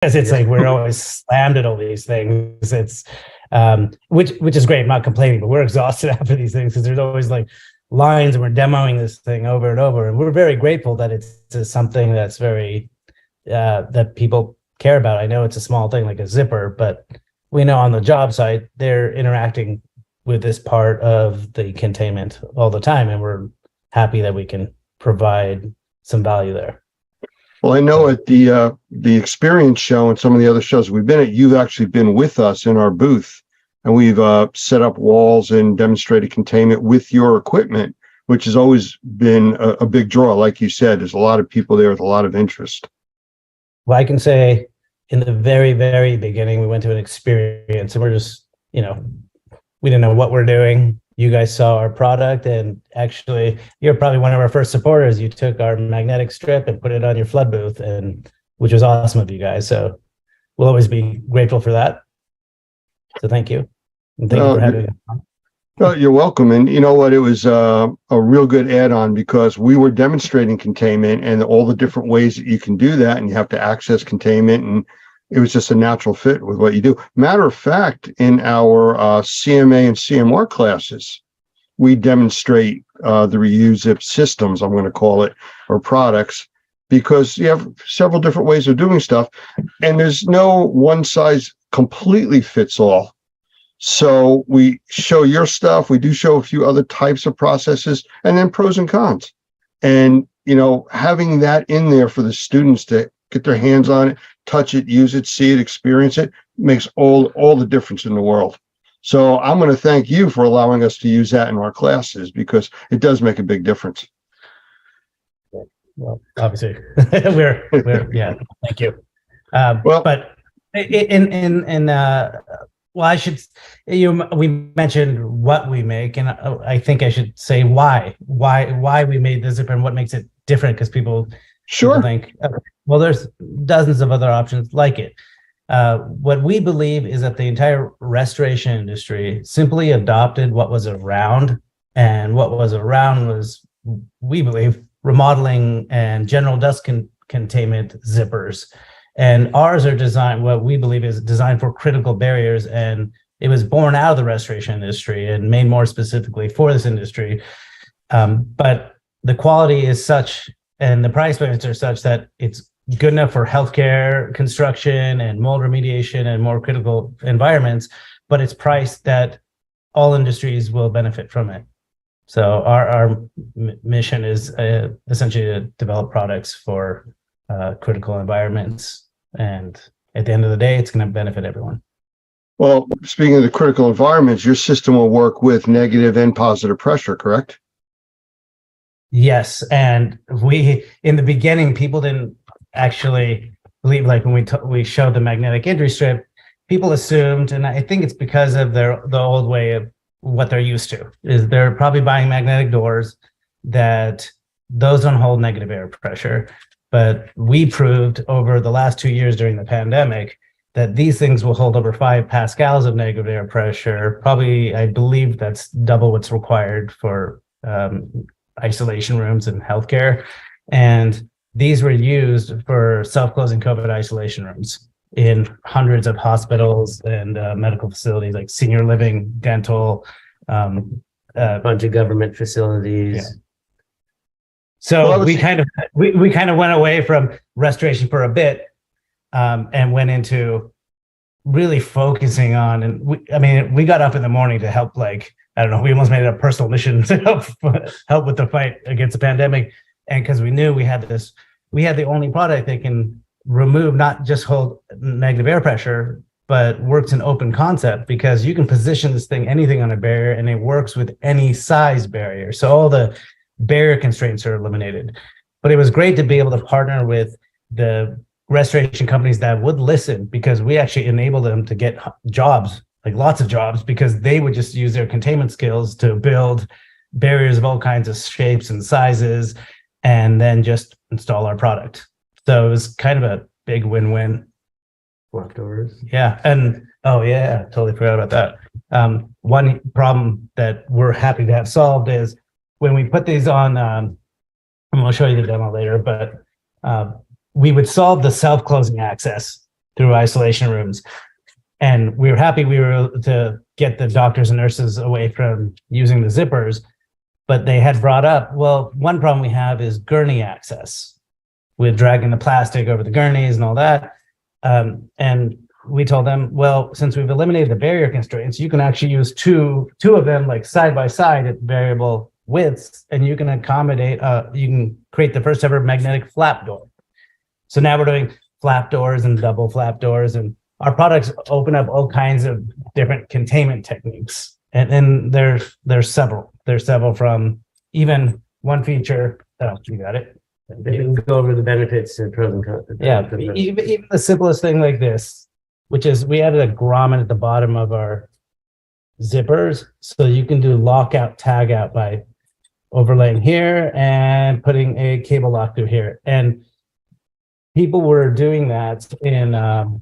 it's like we're always slammed at all these things. It's which is great. I'm not complaining, but we're exhausted after these things because there's always like lines and we're demoing this thing over and over. And we're very grateful that it's something that's very that people care about. I know it's a small thing like a zipper, but we know on the job site they're interacting with this part of the containment all the time, and we're happy that we can provide some value there. Well, I know at the experience show and some of the other shows we've been at, you've actually been with us in our booth, and we've set up walls and demonstrated containment with your equipment, which has always been a big draw. Like you said, there's a lot of people there with a lot of interest. Well, I can say in the very, very beginning, we went to an experience and we're just, we didn't know what we're doing. You guys saw our product, and actually you're probably one of our first supporters. You took our magnetic strip and put it on your flood booth, and which was awesome of you guys. So we'll always be grateful for that. So thank you. And thank you for having me on. Well, you're welcome. And you know what? It was a real good add-on because we were demonstrating containment and all the different ways that you can do that, and you have to access containment, and it was just a natural fit with what you do. Matter of fact, in our CMA and CMR classes, we demonstrate the reuse systems, I'm going to call it, or products, because you have several different ways of doing stuff, and there's no one size completely fits all. So we show your stuff. We do show a few other types of processes, and then pros and cons. And, having that in there for the students to get their hands on it, touch it, use it, see it, experience it, makes all the difference in the world. So I'm going to thank you for allowing us to use that in our classes, because it does make a big difference. Well, obviously, we're yeah. Thank you. But well, I should. We mentioned what we make, and I think I should say why we made the zipper and what makes it different, because people think, well, there's dozens of other options like it. What we believe is that the entire restoration industry simply adopted what was around, and what was around was, we believe, remodeling and general dust containment zippers. And ours are designed, what we believe is designed for critical barriers, and it was born out of the restoration industry and made more specifically for this industry. But the quality is such, and the price points are such that it's good enough for healthcare, construction, and mold remediation and more critical environments, but it's priced that all industries will benefit from it. So our mission is essentially to develop products for critical environments, and at the end of the day, it's going to benefit everyone. Well, speaking of the critical environments, your system will work with negative and positive pressure, correct? Yes, and in the beginning, people didn't actually believe, like when we showed the magnetic injury strip, people assumed, and I think it's because of the old way of what they're used to, is they're probably buying magnetic doors, that those don't hold negative air pressure. But we proved over the last 2 years during the pandemic that these things will hold over 5 pascals of negative air pressure. Probably, I believe that's double what's required for isolation rooms in healthcare. And these were used for self-closing COVID isolation rooms in hundreds of hospitals and medical facilities, like senior living, dental, a bunch of government facilities. Yeah. So we kind of went away from restoration for a bit, and went into really focusing on, and we got up in the morning to help, like, I don't know, we almost made it a personal mission to help with the fight against the pandemic. And because we knew we had the only product that can remove, not just hold negative air pressure, but works in open concept, because you can position this thing, anything on a barrier, and it works with any size barrier. So all the barrier constraints are eliminated. But it was great to be able to partner with the restoration companies that would listen, because we actually enabled them to get jobs, like lots of jobs, because they would just use their containment skills to build barriers of all kinds of shapes and sizes, and then just install our product. So it was kind of a big win-win. Locked doors. Yeah. And oh yeah, totally forgot about that. One problem that we're happy to have solved is when we put these on, I'm going to show you the demo later, but we would solve the self-closing access. through isolation rooms. And we were happy we were able to get the doctors and nurses away from using the zippers, but they had brought up, well, one problem we have is gurney access with dragging the plastic over the gurneys and all that. And we told them, well, since we've eliminated the barrier constraints, you can actually use two of them like side by side at variable widths, and you can accommodate, you can create the first ever magnetic flap door. So now we're doing flap doors and double flap doors, and our products open up all kinds of different containment techniques. And there's several. There's several from even one feature. Oh, you got it. They can go over the benefits and pros and cons. Yeah, even the simplest thing like this, which is we added a grommet at the bottom of our zippers, so you can do lockout, tag out by overlaying here and putting a cable lock through here. And people were doing that in